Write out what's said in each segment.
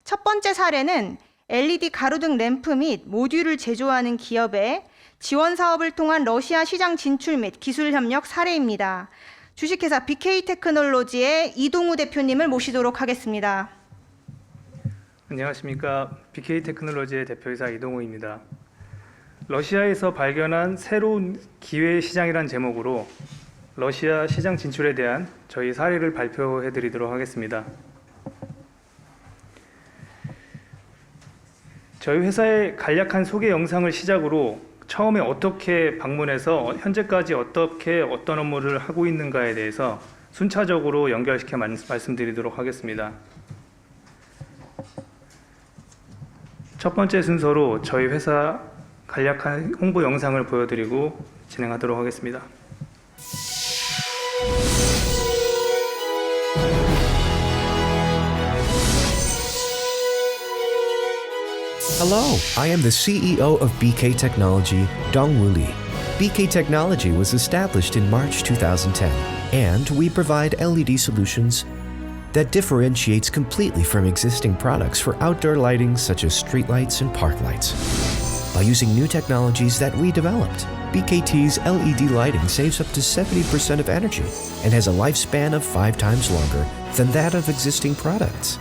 첫 번째 사례는 LED 가로등 램프 및 모듈을 제조하는 기업의 지원 사업을 통한 러시아 시장 진출 및 기술 협력 사례입니다. 주식회사 BK 테크놀로지의 이동우 대표님을 모시도록 하겠습니다. 안녕하십니까. BK 테크놀로지의 대표이사 이동우입니다. 러시아에서 발견한 새로운 기회 시장이란 제목으로 러시아 시장 진출에 대한 저희 사례를 발표해 드리도록 하겠습니다. 저희 회사의 간략한 소개 영상을 시작으로 처음에 어떻게 방문해서 현재까지 어떻게 어떤 업무를 하고 있는가에 대해서 순차적으로 연결시켜 말씀드리도록 하겠습니다. 첫 번째 순서로 저희 회사 간략한 홍보 영상을 보여드리고 진행하도록 하겠습니다. Hello, I am the CEO of BK Technology, Dongwoo Lee. BK Technology was established in March 2010, and we provide LED solutions that differentiates completely from existing products for outdoor lighting such as streetlights and park lights. By using new technologies that we developed, BKT's LED lighting saves up to 70% of energy and has a lifespan of 5 times longer than that of existing products.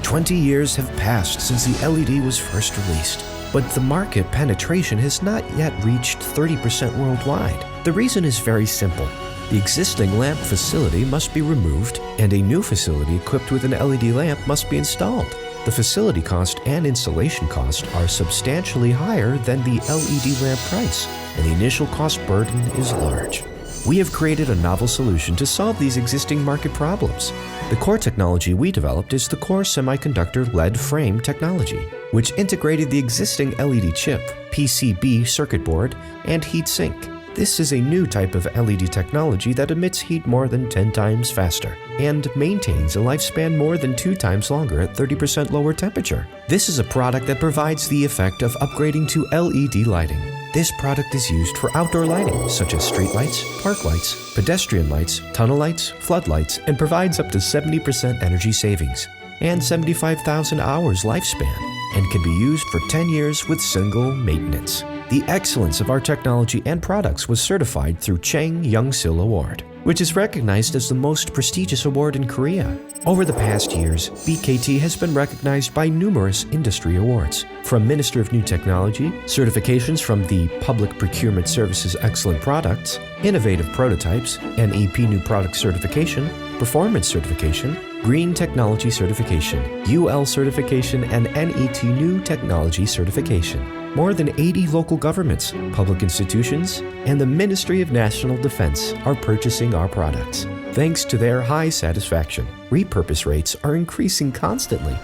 20 years have passed since the LED was first released, but the market penetration has not yet reached 30% worldwide. The reason is very simple. The existing lamp facility must be removed, and a new facility equipped with an LED lamp must be installed. The facility cost and installation cost are substantially higher than the LED lamp price, and the initial cost burden is large. We have created a novel solution to solve these existing market problems. The core technology we developed is the core semiconductor LED frame technology, which integrated the existing LED chip, PCB circuit board, and heat sink. This is a new type of LED technology that emits heat more than 10 times faster and maintains a lifespan more than 2 times longer at 30% lower temperature. This is a product that provides the effect of upgrading to LED lighting. This product is used for outdoor lighting, such as street lights, park lights, pedestrian lights, tunnel lights, floodlights, and provides up to 70% energy savings and 75,000 hours lifespan, and can be used for 10 years with single maintenance. The excellence of our technology and products was certified through Chang Young-sil Award, which is recognized as the most prestigious award in Korea. Over the past years, BKT has been recognized by numerous industry awards, from Minister of New Technology, certifications from the Public Procurement Services Excellent Products, Innovative Prototypes, NEP New Product Certification, Performance Certification, Green Technology Certification, UL Certification, and NET New Technology Certification. More than 80 local governments, public institutions, and the Ministry of National Defense are purchasing our products. Thanks to their high satisfaction, repurpose rates are increasing constantly.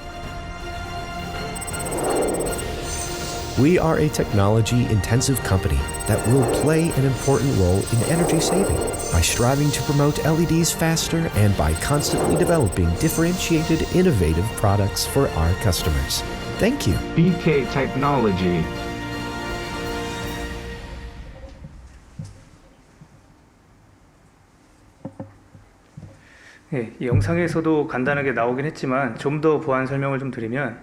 We are a technology-intensive company that will play an important role in energy saving by striving to promote LEDs faster and by constantly developing differentiated, innovative products for our customers. Thank you. BK Technology. 이 영상에서도 간단하게 나오긴 했지만 좀 더 보완 설명을 좀 드리면,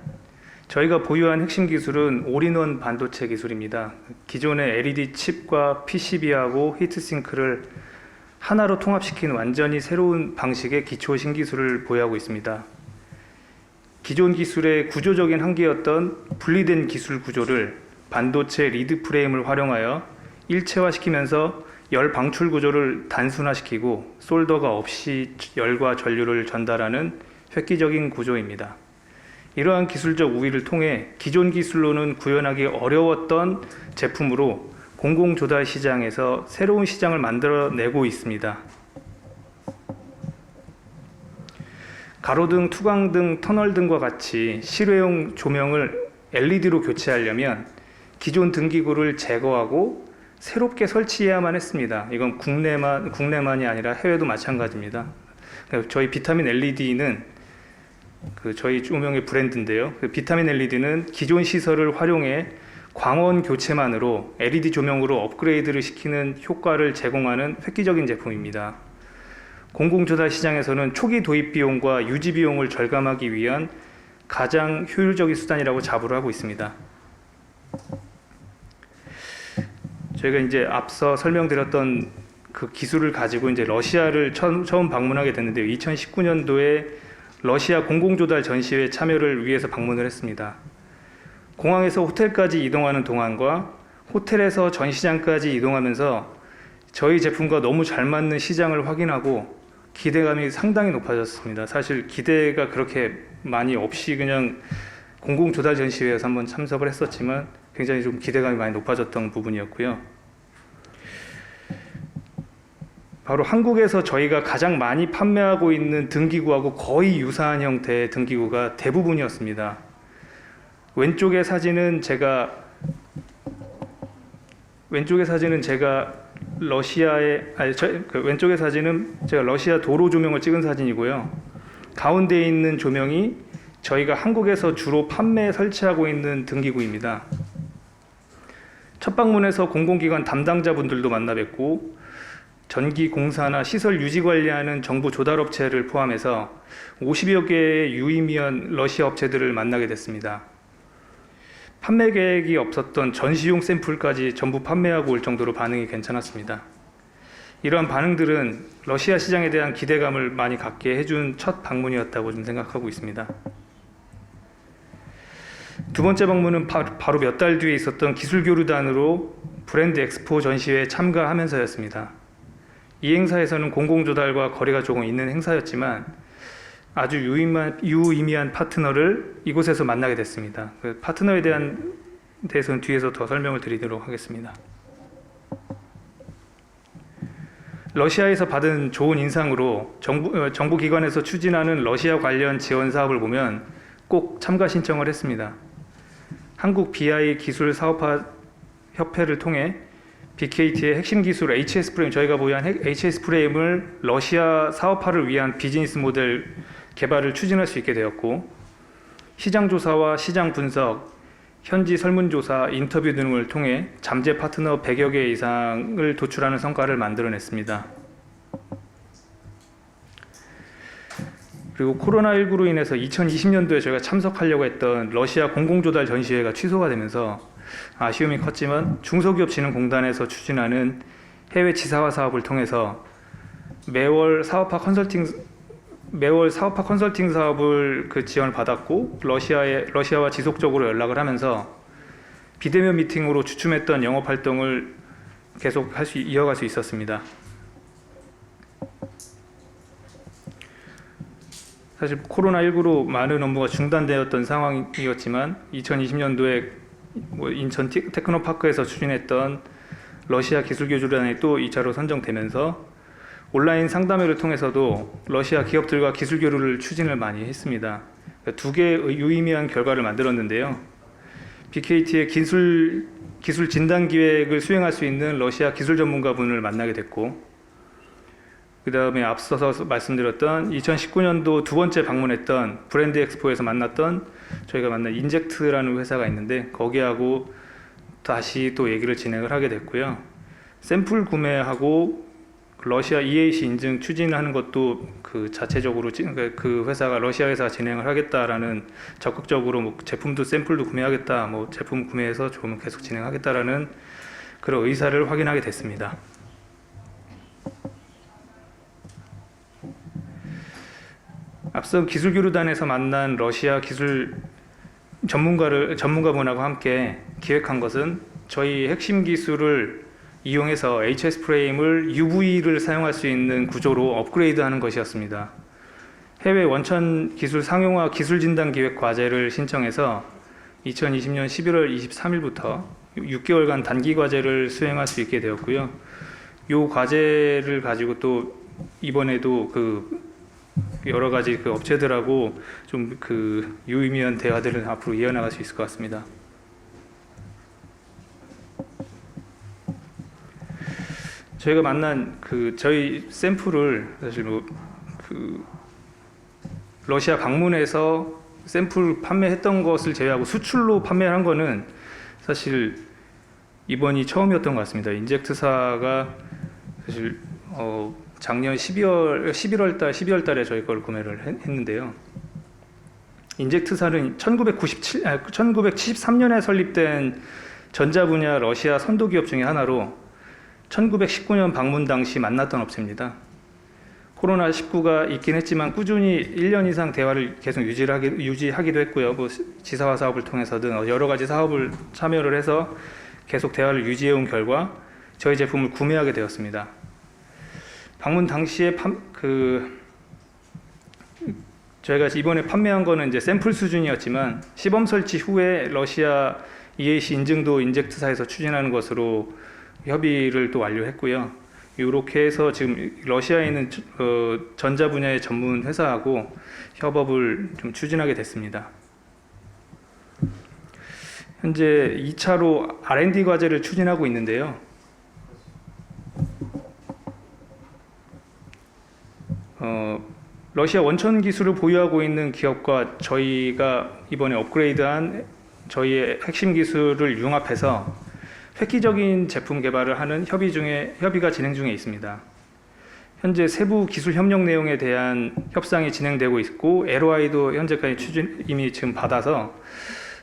저희가 보유한 핵심 기술은 올인원 반도체 기술입니다. 기존의 LED 칩과 PCB하고 히트싱크를 하나로 통합시킨 완전히 새로운 방식의 기초 신기술을 보유하고 있습니다. 기존 기술의 구조적인 한계였던 분리된 기술 구조를 반도체 리드 프레임을 활용하여 일체화시키면서 열 방출 구조를 단순화시키고 솔더가 없이 열과 전류를 전달하는 획기적인 구조입니다. 이러한 기술적 우위를 통해 기존 기술로는 구현하기 어려웠던 제품으로 공공조달 시장에서 새로운 시장을 만들어내고 있습니다. 가로등, 투광등, 터널등과 같이 실외용 조명을 LED로 교체하려면 기존 등기구를 제거하고 새롭게 설치해야만 했습니다. 이건 국내만이 아니라 해외도 마찬가지입니다. 저희 비타민 LED는 저희 조명의 브랜드인데요. 비타민 LED는 기존 시설을 활용해 광원 교체만으로 LED 조명으로 업그레이드를 시키는 효과를 제공하는 획기적인 제품입니다. 공공조달 시장에서는 초기 도입 비용과 유지 비용을 절감하기 위한 가장 효율적인 수단이라고 자부를 하고 있습니다. 저희가 이제 앞서 설명드렸던 그 기술을 가지고 이제 러시아를 처음 방문하게 됐는데요. 2019년도에 러시아 공공조달 전시회 참여를 위해서 방문을 했습니다. 공항에서 호텔까지 이동하는 동안과 호텔에서 전시장까지 이동하면서 저희 제품과 너무 잘 맞는 시장을 확인하고 기대감이 상당히 높아졌습니다. 사실 기대가 그렇게 많이 없이 그냥 공공조달 전시회에서 한번 참석을 했었지만 굉장히 좀 기대감이 많이 높아졌던 부분이었고요. 바로 한국에서 저희가 가장 많이 판매하고 있는 등기구하고 거의 유사한 형태의 등기구가 대부분이었습니다. 왼쪽의 사진은 제가 왼쪽의 사진은 제가 러시아 도로 조명을 찍은 사진이고요. 가운데 있는 조명이 저희가 한국에서 주로 판매 설치하고 있는 등기구입니다. 첫 방문에서 공공기관 담당자분들도 만나 뵙고 전기 공사나 시설 유지 관리하는 정부 조달업체를 포함해서 50여 개의 유의미한 러시아 업체들을 만나게 됐습니다. 판매 계획이 없었던 전시용 샘플까지 전부 판매하고 올 정도로 반응이 괜찮았습니다. 이러한 반응들은 러시아 시장에 대한 기대감을 많이 갖게 해준 첫 방문이었다고 좀 생각하고 있습니다. 두 번째 방문은 바로 몇 달 뒤에 있었던 기술교류단으로 브랜드 엑스포 전시회에 참가하면서였습니다. 이 행사에서는 공공조달과 거리가 조금 있는 행사였지만 아주 유의미한 파트너를 이곳에서 만나게 됐습니다. 그 파트너에 대해서는 뒤에서 더 설명을 드리도록 하겠습니다. 러시아에서 받은 좋은 인상으로 정부 기관에서 추진하는 러시아 관련 지원 사업을 보면 꼭 참가 신청을 했습니다. 한국 BI 기술 사업화 협회를 통해 BKT의 핵심 기술 HS 프레임, 저희가 보유한 HS 프레임을 러시아 사업화를 위한 비즈니스 모델 개발을 추진할 수 있게 되었고, 시장 조사와 시장 분석, 현지 설문조사, 인터뷰 등을 통해 잠재 파트너 100여 개 이상을 도출하는 성과를 만들어냈습니다. 그리고 코로나19로 인해서 2020년도에 저희가 참석하려고 했던 러시아 공공조달 전시회가 취소가 되면서 아쉬움이 컸지만 중소기업진흥공단에서 추진하는 해외 지사화 사업을 통해서 매월 사업화 컨설팅 사업을 지원을 받았고, 러시아와 지속적으로 연락을 하면서 비대면 미팅으로 주춤했던 영업 활동을 계속 이어갈 수 있었습니다. 사실 코로나19로 많은 업무가 중단되었던 상황이었지만 2020년도에 인천 테크노파크에서 추진했던 러시아 기술교류단이 또 2차로 선정되면서 온라인 상담회를 통해서도 러시아 기업들과 기술 교류를 추진을 많이 했습니다. 두 개의 유의미한 결과를 만들었는데요. BKT의 기술 진단 기획을 수행할 수 있는 러시아 기술 전문가분을 만나게 됐고, 그 다음에 앞서서 말씀드렸던 2019년도 두 번째 방문했던 브랜드 엑스포에서 저희가 만난 인젝트라는 회사가 있는데 거기하고 다시 또 얘기를 진행을 하게 됐고요. 샘플 구매하고 러시아 EAC 인증 추진하는 것도 그 자체적으로 그 회사가 러시아 회사가 진행을 하겠다라는, 적극적으로 제품도 샘플도 구매하겠다, 제품 구매해서 좀 계속 진행하겠다라는 그런 의사를 확인하게 됐습니다. 앞서 기술교류단에서 만난 러시아 기술 전문가분하고 함께 기획한 것은 저희 핵심 기술을 이용해서 HS 프레임을 UV를 사용할 수 있는 구조로 업그레이드하는 것이었습니다. 해외 원천 기술 상용화 기술 진단 기획 과제를 신청해서 2020년 11월 23일부터 6개월간 단기 과제를 수행할 수 있게 되었고요. 이 과제를 가지고 또 이번에도 여러 가지 업체들하고 좀 유의미한 대화들을 앞으로 이어나갈 수 있을 것 같습니다. 저희가 만난 저희 샘플을 사실 러시아 방문해서 샘플 판매했던 것을 제외하고 수출로 판매한 거는 사실 이번이 처음이었던 것 같습니다. 인젝트사가 사실 작년 12월 달에 저희 걸 구매를 했는데요. 인젝트사는 1973년에 설립된 전자 분야 러시아 선도 기업 중에 하나로 1919년 방문 당시 만났던 업체입니다. 코로나19가 있긴 했지만 꾸준히 1년 이상 대화를 계속 유지하기도 했고요. 뭐 지사화 사업을 통해서든 여러 가지 사업을 참여를 해서 계속 대화를 유지해온 결과 저희 제품을 구매하게 되었습니다. 방문 당시에 저희가 이번에 판매한 거는 이제 샘플 수준이었지만 시범 설치 후에 러시아 EAC 인증도 인젝트사에서 추진하는 것으로 협의를 또 완료했고요. 이렇게 해서 지금 러시아에 있는 전자 분야의 전문 회사하고 협업을 좀 추진하게 됐습니다. 현재 2차로 R&D 과제를 추진하고 있는데요. 러시아 원천 기술을 보유하고 있는 기업과 저희가 이번에 업그레이드한 저희의 핵심 기술을 융합해서 획기적인 제품 개발을 하는 협의가 진행 중에 있습니다. 현재 세부 기술 협력 내용에 대한 협상이 진행되고 있고 LOI도 현재까지 이미 지금 받아서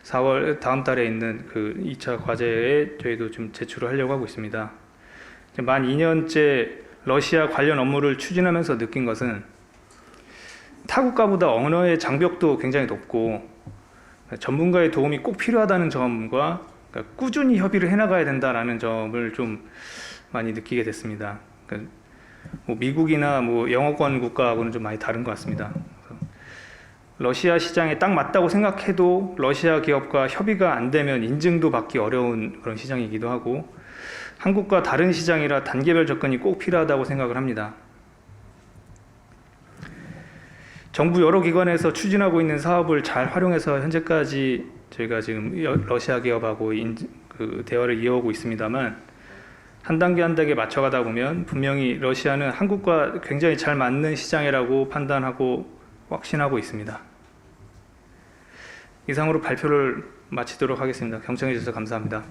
4월 다음 달에 있는 그 2차 과제에 저희도 좀 제출을 하려고 하고 있습니다. 만 2년째 러시아 관련 업무를 추진하면서 느낀 것은 타국가보다 언어의 장벽도 굉장히 높고 전문가의 도움이 꼭 필요하다는 점과 그러니까 꾸준히 협의를 해나가야 된다는 점을 좀 많이 느끼게 됐습니다. 그러니까 뭐 미국이나 뭐 영어권 국가하고는 좀 많이 다른 것 같습니다. 러시아 시장에 딱 맞다고 생각해도 러시아 기업과 협의가 안 되면 인증도 받기 어려운 그런 시장이기도 하고 한국과 다른 시장이라 단계별 접근이 꼭 필요하다고 생각을 합니다. 정부 여러 기관에서 추진하고 있는 사업을 잘 활용해서 현재까지 저희가 지금 러시아 기업하고 그 대화를 이어오고 있습니다만 한 단계 한 단계 맞춰가다 보면 분명히 러시아는 한국과 굉장히 잘 맞는 시장이라고 판단하고 확신하고 있습니다. 이상으로 발표를 마치도록 하겠습니다. 경청해 주셔서 감사합니다.